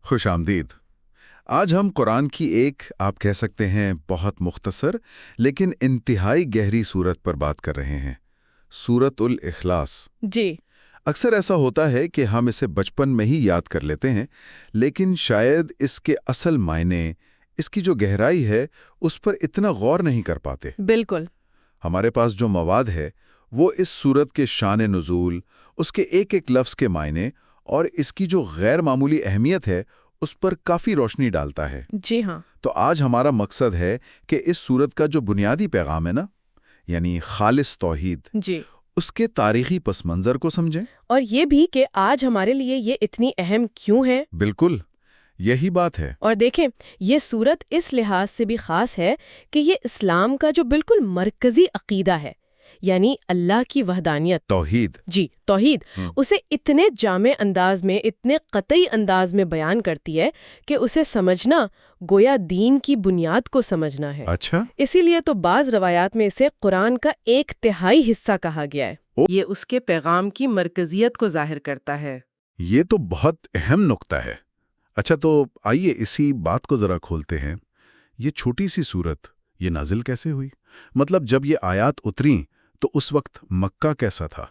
خوش آمدید۔ آج ہم قرآن کی ایک آپ کہہ سکتے ہیں بہت مختصر لیکن انتہائی گہری سورت پر بات کر رہے ہیں، سورت الاخلاص۔ جی اکثر ایسا ہوتا ہے کہ ہم اسے بچپن میں ہی یاد کر لیتے ہیں، لیکن شاید اس کے اصل معنی، اس کی جو گہرائی ہے اس پر اتنا غور نہیں کر پاتے۔ بالکل۔ ہمارے پاس جو مواد ہے وہ اس سورت کے شان نزول، اس کے ایک ایک لفظ کے معنی اور اس کی جو غیر معمولی اہمیت ہے اس پر کافی روشنی ڈالتا ہے۔ جی ہاں۔ تو آج ہمارا مقصد ہے کہ اس سورت کا جو بنیادی پیغام ہے نا، یعنی خالص توحید، جی، اس کے تاریخی پس منظر کو سمجھیں۔ اور یہ بھی کہ آج ہمارے لیے یہ اتنی اہم کیوں ہے۔ بالکل، یہی بات ہے۔ اور دیکھیں، یہ سورت اس لحاظ سے بھی خاص ہے کہ یہ اسلام کا جو بالکل مرکزی عقیدہ ہے، یعنی اللہ کی وحدانیت، توحید۔ جی توحید، اسے اتنے جامع انداز میں، اتنے قطعی انداز میں بیان کرتی ہے کہ اسے سمجھنا گویا دین کی بنیاد کو سمجھنا ہے۔ اچھا، اسی لیے تو بعض روایات میں اسے قرآن کا 1/3 حصہ کہا گیا ہے۔ یہ اس کے پیغام کی مرکزیت کو ظاہر کرتا ہے۔ یہ تو بہت اہم نقطہ ہے۔ اچھا، تو آئیے اسی بات کو ذرا کھولتے ہیں۔ یہ چھوٹی سی سورت یہ نازل کیسے ہوئی؟ مطلب جب یہ آیات اتریں تو اس وقت مکہ کیسا تھا؟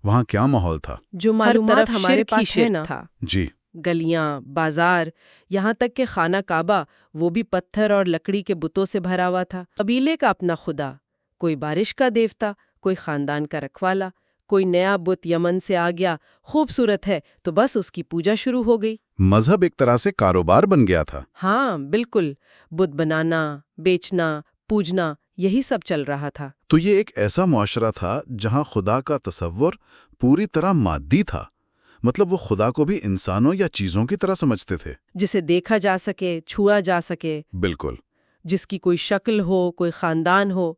وہاں کیا ماحول تھا؟ جو معلومات ہمارے پاس ہے نا، جی، گلیاں، بازار، یہاں تک کہ خانہ کعبہ، وہ بھی پتھر اور لکڑی کے بتوں سے بھرا ہوا تھا۔ قبیلے کا اپنا خدا، کوئی بارش کا دیوتا، کوئی خاندان کا رکھوالا، کوئی نیا بت یمن سے آ گیا، خوبصورت ہے تو بس اس کی پوجا شروع ہو گئی۔ مذہب ایک طرح سے کاروبار بن گیا تھا۔ ہاں بالکل، بت بنانا، بیچنا، پوجنا، یہی سب چل رہا تھا۔ تو یہ ایک ایسا معاشرہ تھا جہاں خدا کا تصور پوری طرح مادی تھا، مطلب وہ خدا کو بھی انسانوں یا چیزوں کی طرح سمجھتے تھے، جسے دیکھا جا سکے، چھوا جا سکے، بالکل، جس کی کوئی شکل ہو، کوئی خاندان ہو۔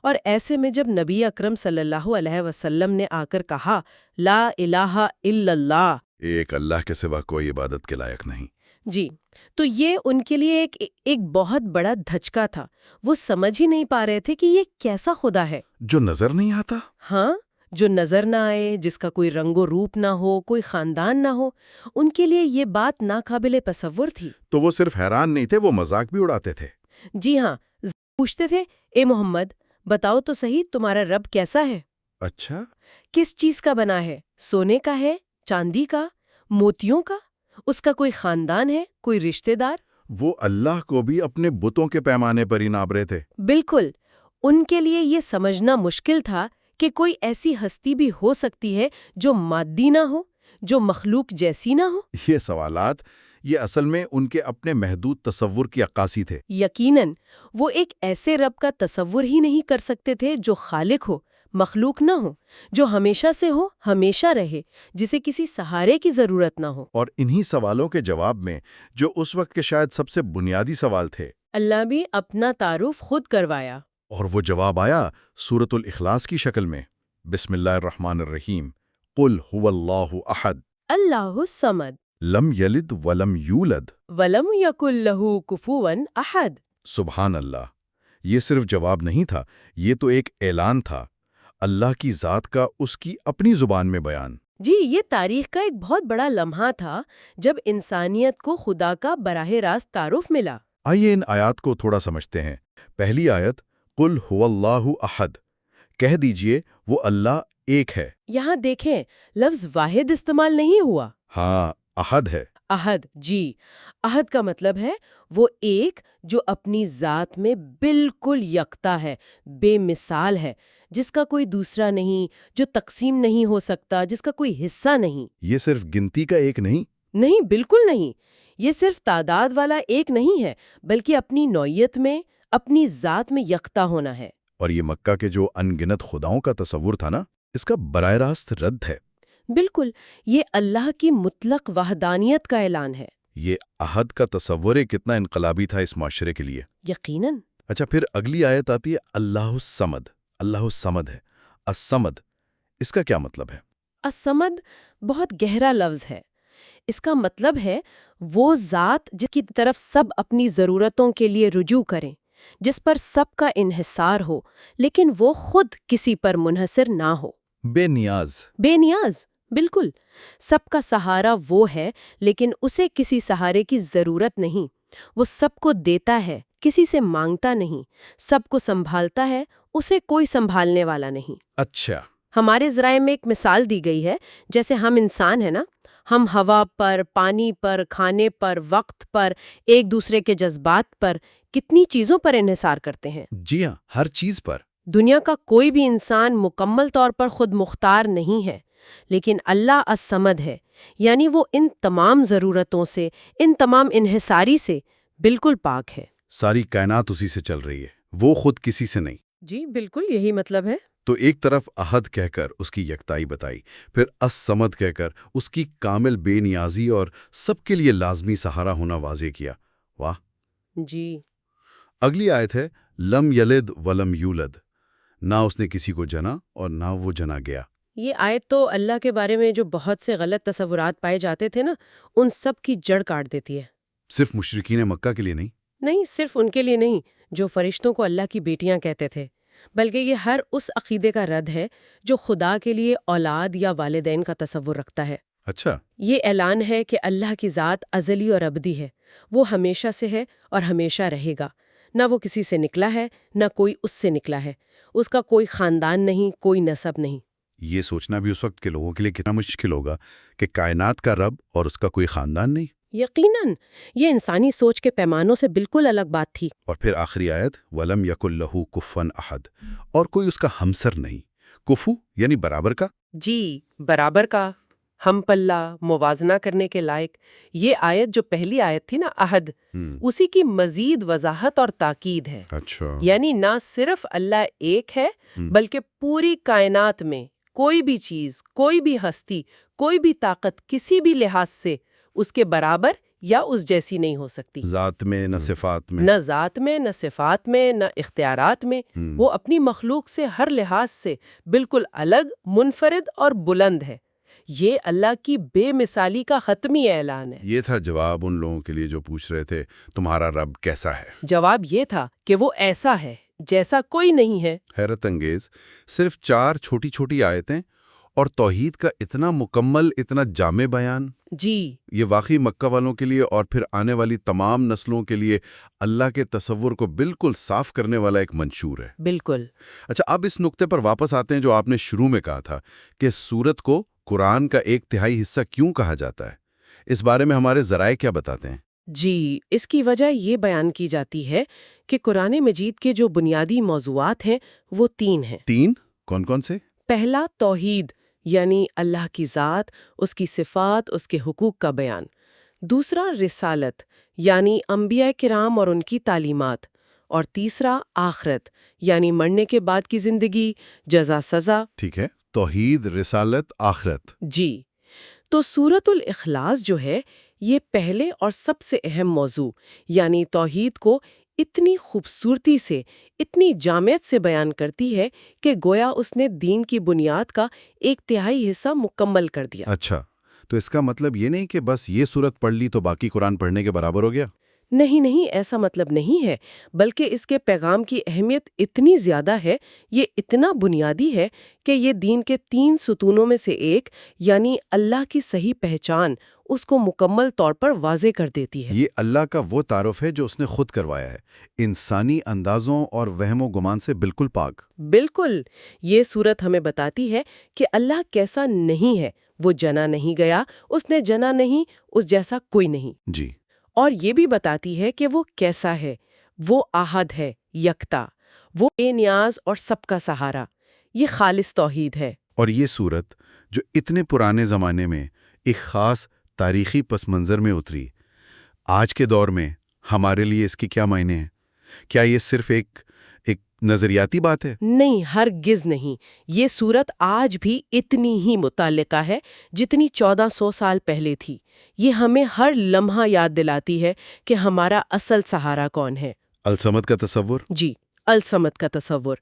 اور ایسے میں جب نبی اکرم صلی اللہ علیہ وسلم نے آ کر کہا لا الہ الا اللہ، ایک اللہ کے سوا کوئی عبادت کے لائق نہیں، جی، تو یہ ان کے لیے ایک بہت بڑا دھچکا تھا۔ وہ سمجھ ہی نہیں پا رہے تھے کہ یہ کیسا خدا ہے جو نظر نہیں آتا۔ ہاں، جو نظر نہ آئے، جس کا کوئی رنگ و روپ نہ ہو، کوئی خاندان نہ ہو۔ ان کے لیے یہ بات ناقابل تصور تھی۔ تو وہ صرف حیران نہیں تھے، وہ مذاق بھی اڑاتے تھے۔ جی ہاں، پوچھتے تھے، اے محمد بتاؤ تو صحیح تمہارا رب کیسا ہے؟ اچھا، کس چیز کا بنا ہے؟ سونے کا ہے؟ چاندی کا؟ موتیوں کا؟ اس کا کوئی خاندان ہے؟ کوئی رشتہ دار؟ وہ اللہ کو بھی اپنے بتوں کے پیمانے پر ہی ناپ رہے تھے۔ بالکل، ان کے لیے یہ سمجھنا مشکل تھا کہ کوئی ایسی ہستی بھی ہو سکتی ہے جو مادی نہ ہو، جو مخلوق جیسی نہ ہو۔ یہ سوالات یہ اصل میں ان کے اپنے محدود تصور کی عکاسی تھے۔ یقیناً وہ ایک ایسے رب کا تصور ہی نہیں کر سکتے تھے جو خالق ہو، مخلوق نہ ہو، جو ہمیشہ سے ہو، ہمیشہ رہے، جسے کسی سہارے کی ضرورت نہ ہو۔ اور انہی سوالوں کے جواب میں جو اس وقت کے شاید سب سے بنیادی سوال تھے، اللہ بھی اپنا تعارف خود کروایا۔ اور وہ جواب آیا سورۃ الاخلاص کی شکل میں۔ بسم اللہ الرحمن الرحیم، قل هو اللہ احد، اللہ الصمد، لم یلد ولم یولد، ولم یکن لہ کفوا احد۔ سبحان اللہ۔ یہ صرف جواب نہیں تھا، یہ تو ایک اعلان تھا، اللہ کی ذات کا اس کی اپنی زبان میں بیان۔ جی، یہ تاریخ کا ایک بہت بڑا لمحہ تھا جب انسانیت کو خدا کا براہ راست تعارف ملا۔ آئیے ان آیات کو تھوڑا سمجھتے ہیں۔ پہلی آیت، قل هو اللہ احد، کہہ دیجئے وہ اللہ ایک ہے۔ یہاں دیکھیں، لفظ واحد استعمال نہیں ہوا۔ ہاں، احد ہے۔ احد، جی، احد کا مطلب ہے وہ ایک جو اپنی ذات میں بالکل یکتا ہے، بے مثال ہے، جس کا کوئی دوسرا نہیں، جو تقسیم نہیں ہو سکتا، جس کا کوئی حصہ نہیں۔ یہ صرف گنتی کا ایک نہیں، نہیں، بالکل نہیں۔ یہ صرف تعداد والا ایک نہیں ہے، بلکہ اپنی نوعیت میں، اپنی ذات میں یکتا ہونا ہے۔ اور یہ مکہ کے جو ان گنت خداؤں کا تصور تھا نا، اس کا براہ راست رد ہے۔ بالکل، یہ اللہ کی مطلق وحدانیت کا اعلان ہے۔ یہ احد کا تصور کتنا انقلابی تھا اس معاشرے کے لیے۔ یقیناً۔ اچھا، پھر اگلی آیت آتی ہے اللہ الصمد۔ اللہ الصمد ہے، الصمد، اس کا کیا مطلب ہے؟ الصمد بہت گہرا لفظ ہے۔ اس کا مطلب ہے وہ ذات جس کی طرف سب اپنی ضرورتوں کے لیے رجوع کریں، جس پر سب کا انحصار ہو، لیکن وہ خود کسی پر منحصر نہ ہو۔ بے نیاز۔ بے نیاز، بالکل، سب کا سہارا وہ ہے، لیکن اسے کسی سہارے کی ضرورت نہیں۔ وہ سب کو دیتا ہے، کسی سے مانگتا نہیں، سب کو سنبھالتا ہے، اسے کوئی سنبھالنے والا نہیں۔ اچھا، ہمارے ذرائع میں ایک مثال دی گئی ہے، جیسے ہم انسان ہیں نا، ہم ہوا پر، پانی پر، کھانے پر، وقت پر، ایک دوسرے کے جذبات پر، کتنی چیزوں پر انحصار کرتے ہیں۔ جی ہاں، ہر چیز پر۔ دنیا کا کوئی بھی انسان مکمل طور پر خود مختار نہیں ہے، لیکن اللہ الصمد ہے، یعنی وہ ان تمام ضرورتوں سے، ان تمام انحصاری سے بالکل پاک ہے۔ ساری کائنات اسی سے چل رہی ہے، وہ خود کسی سے نہیں۔ جی بالکل یہی مطلب ہے۔ تو ایک طرف احد کہہ کر اس کی یکتائی بتائی، پھر الصمد کہہ کر اس کی کامل بے نیازی اور سب کے لیے لازمی سہارا ہونا واضح کیا۔ واہ! جی اگلی آیت ہے لم یلد ولم یولد، نہ اس نے کسی کو جنا اور نہ وہ جنا گیا۔ یہ آیت تو اللہ کے بارے میں جو بہت سے غلط تصورات پائے جاتے تھے نا، ان سب کی جڑ کاٹ دیتی ہے۔ صرف مشرکین مکہ کے لیے نہیں، صرف ان کے لیے نہیں جو فرشتوں کو اللہ کی بیٹیاں کہتے تھے، بلکہ یہ ہر اس عقیدے کا رد ہے جو خدا کے لیے اولاد یا والدین کا تصور رکھتا ہے۔ اچھا، یہ اعلان ہے کہ اللہ کی ذات ازلی اور ابدی ہے، وہ ہمیشہ سے ہے اور ہمیشہ رہے گا، نہ وہ کسی سے نکلا ہے نہ کوئی اس سے نکلا ہے، اس کا کوئی خاندان نہیں، کوئی نسب نہیں۔ یہ سوچنا بھی اس وقت کے لوگوں کے لیے کتنا مشکل ہوگا کہ کائنات کا رب اور اس کا کوئی خاندان نہیں۔ یقیناً یہ انسانی سوچ کے پیمانوں سے بالکل الگ بات تھی۔ اور پھر آخری آیت وَلَمْ يَكُنْ لَهُ كُفُوًا أَحَدٌ، اور کوئی اس کا ہمسر نہیں۔ کفو یعنی برابر کا۔ جی، برابر کا، ہم پلہ، موازنہ کرنے کے لائق۔ یہ آیت جو پہلی آیت تھی نا، عہد، اسی کی مزید وضاحت اور تاکید ہے۔ اچھا، یعنی نہ صرف اللہ ایک ہے، بلکہ پوری کائنات میں کوئی بھی چیز، کوئی بھی ہستی، کوئی بھی طاقت کسی بھی لحاظ سے اس کے برابر یا اس جیسی نہیں ہو سکتی۔ ذات میں نہ صفات میں، نہ ذات میں، نہ صفات میں، نہ اختیارات میں۔ وہ اپنی مخلوق سے ہر لحاظ سے بالکل الگ، منفرد اور بلند ہے۔ یہ اللہ کی بے مثالی کا حتمی اعلان ہے۔ یہ تھا جواب ان لوگوں کے لیے جو پوچھ رہے تھے تمہارا رب کیسا ہے۔ جواب یہ تھا کہ وہ ایسا ہے جیسا کوئی نہیں ہے۔ حیرت انگیز، صرف 4 چھوٹی چھوٹی آیتیں اور توحید کا اتنا مکمل، اتنا جامع بیان۔ جی، یہ واقعی مکہ والوں کے لیے اور پھر آنے والی تمام نسلوں کے لیے اللہ کے تصور کو بالکل صاف کرنے والا ایک منشور ہے۔ بالکل۔ اچھا، اب اس نقطے پر واپس آتے ہیں جو آپ نے شروع میں کہا تھا کہ سورت کو قرآن کا 1/3 حصہ کیوں کہا جاتا ہے۔ اس بارے میں ہمارے ذرائع کیا بتاتے ہیں؟ جی، اس کی وجہ یہ بیان کی جاتی ہے کہ قرآن مجید کے جو بنیادی موضوعات ہیں وہ 3 ہیں۔ 3 کون کون سے؟ پہلا توحید، یعنی اللہ کی ذات، اس کی صفات، اس کے حقوق کا بیان۔ دوسرا رسالت، یعنی انبیاء کرام اور ان کی تعلیمات۔ اور تیسرا آخرت، یعنی مرنے کے بعد کی زندگی، جزا سزا۔ ٹھیک ہے، توحید، رسالت، آخرت۔ جی، تو سورۃ الاخلاص جو ہے یہ پہلے اور سب سے اہم موضوع، یعنی توحید کو اتنی خوبصورتی سے، اتنی جامعیت سے بیان کرتی ہے کہ گویا اس نے دین کی بنیاد کا 1/3 حصہ مکمل کر دیا۔ اچھا، تو اس کا مطلب یہ نہیں کہ بس یہ سورت پڑھ لی تو باقی قرآن پڑھنے کے برابر ہو گیا؟ نہیں، ایسا مطلب نہیں ہے، بلکہ اس کے پیغام کی اہمیت اتنی زیادہ ہے، یہ اتنا بنیادی ہے کہ یہ دین کے 3 ستونوں میں سے ایک، یعنی اللہ کی صحیح پہچان، اس کو مکمل طور پر واضح کر دیتی ہے۔ یہ اللہ کا وہ تعارف ہے جو اس نے خود کروایا ہے، انسانی اندازوں اور وہم و گمان سے بالکل پاک۔ بالکل، یہ صورت ہمیں بتاتی ہے کہ اللہ کیسا نہیں ہے، وہ جنا نہیں گیا، اس نے جنا نہیں، اس جیسا کوئی نہیں۔ جی، اور یہ بھی بتاتی ہے کہ وہ کیسا ہے، وہ احد ہے، یکتا، وہ بے نیاز اور سب کا سہارا۔ یہ خالص توحید ہے۔ اور یہ سورت جو اتنے پرانے زمانے میں ایک خاص تاریخی پس منظر میں اتری، آج کے دور میں ہمارے لیے اس کی کیا معنی ہے؟ کیا یہ صرف ایک نظریاتی بات ہے؟ نہیں، ہرگز نہیں۔ یہ سورت آج بھی اتنی ہی متعلقہ ہے جتنی 1400 سال پہلے تھی۔ یہ ہمیں ہر لمحہ یاد دلاتی ہے کہ ہمارا اصل سہارا کون ہے۔ الصمد کا تصور؟ جی، الصمد کا تصور،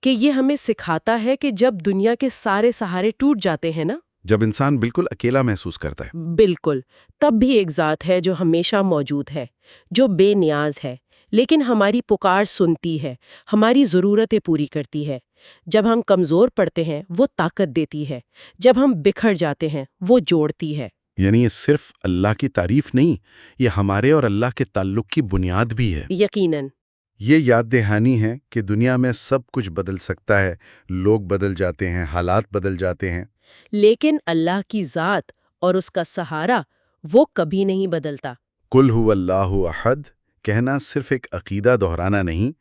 کہ یہ ہمیں سکھاتا ہے کہ جب دنیا کے سارے سہارے ٹوٹ جاتے ہیں نا، جب انسان بالکل اکیلا محسوس کرتا ہے، بالکل، تب بھی ایک ذات ہے جو ہمیشہ موجود ہے، جو بے نیاز ہے، لیکن ہماری پکار سنتی ہے، ہماری ضرورتیں پوری کرتی ہے۔ جب ہم کمزور پڑتے ہیں وہ طاقت دیتی ہے، جب ہم بکھر جاتے ہیں وہ جوڑتی ہے۔ یعنی یہ صرف اللہ کی تعریف نہیں، یہ ہمارے اور اللہ کے تعلق کی بنیاد بھی ہے۔ یقیناً۔ یہ یاد دہانی ہے کہ دنیا میں سب کچھ بدل سکتا ہے، لوگ بدل جاتے ہیں، حالات بدل جاتے ہیں، لیکن اللہ کی ذات اور اس کا سہارا وہ کبھی نہیں بدلتا۔ قل هو اللہ احد کہنا صرف ایک عقیدہ دہرانا نہیں،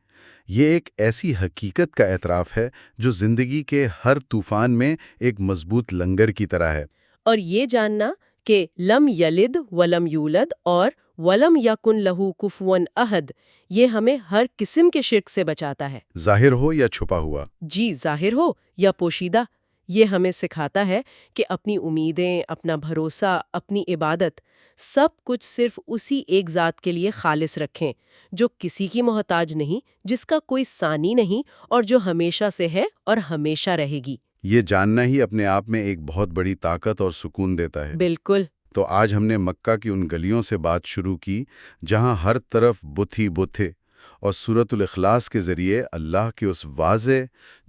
یہ ایک ایسی حقیقت کا اعتراف ہے جو زندگی کے ہر طوفان میں ایک مضبوط لنگر کی طرح ہے۔ اور یہ جاننا کہ لم یلد ولم یولد اور ولم یکن لہو کفوا احد، یہ ہمیں ہر قسم کے شرک سے بچاتا ہے، ظاہر ہو یا چھپا ہوا۔ جی ظاہر ہو یا پوشیدہ۔ یہ ہمیں سکھاتا ہے کہ اپنی امیدیں، اپنا بھروسہ، اپنی عبادت سب کچھ صرف اسی ایک ذات کے لیے خالص رکھیں، جو کسی کی محتاج نہیں، جس کا کوئی ثانی نہیں، اور جو ہمیشہ سے ہے اور ہمیشہ رہے گی۔ یہ جاننا ہی اپنے آپ میں ایک بہت بڑی طاقت اور سکون دیتا ہے۔ بالکل۔ تو آج ہم نے مکہ کی ان گلیوں سے بات شروع کی جہاں ہر طرف بت ہی بت تھے، اور سورۃ الاخلاص کے ذریعے اللہ کے اس واضح،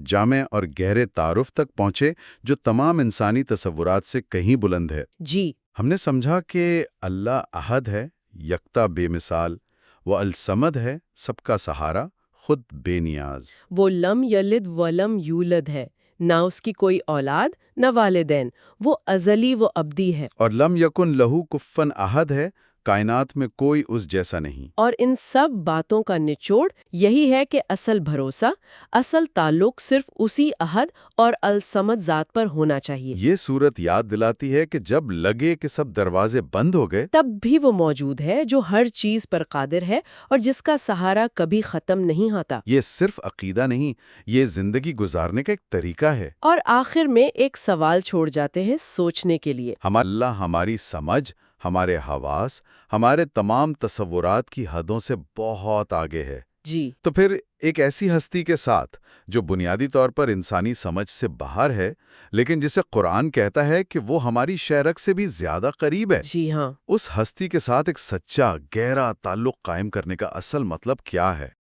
جامع اور گہرے تعارف تک پہنچے جو تمام انسانی تصورات سے کہیں بلند ہے۔ جی۔ ہم نے سمجھا کہ اللہ احد ہے، یکتا بے مثال، وہ الصمد ہے، سب کا سہارا، خود بے نیاز۔ وہ لم یلد ولم یولد ہے، نہ اس کی کوئی اولاد نہ والدین، وہ ازلی و ابدی ہے۔ اور لم یکن لہو کفن احد ہے، کائنات میں کوئی اس جیسا نہیں۔ اور ان سب باتوں کا نچوڑ یہی ہے کہ اصل بھروسہ، اصل تعلق صرف اسی احد اور الصمد ذات پر ہونا چاہیے۔ یہ صورت یاد دلاتی ہے کہ جب لگے کہ سب دروازے بند ہو گئے، تب بھی وہ موجود ہے جو ہر چیز پر قادر ہے اور جس کا سہارا کبھی ختم نہیں ہوتا۔ یہ صرف عقیدہ نہیں، یہ زندگی گزارنے کا ایک طریقہ ہے۔ اور آخر میں ایک سوال چھوڑ جاتے ہیں سوچنے کے لیے۔ اللہ ہماری سمجھ، ہمارے حواس، ہمارے تمام تصورات کی حدوں سے بہت آگے ہے۔ جی۔ تو پھر ایک ایسی ہستی کے ساتھ جو بنیادی طور پر انسانی سمجھ سے باہر ہے، لیکن جسے قرآن کہتا ہے کہ وہ ہماری شہرک سے بھی زیادہ قریب ہے، جی ہاں۔ اس ہستی کے ساتھ ایک سچا، گہرا تعلق قائم کرنے کا اصل مطلب کیا ہے؟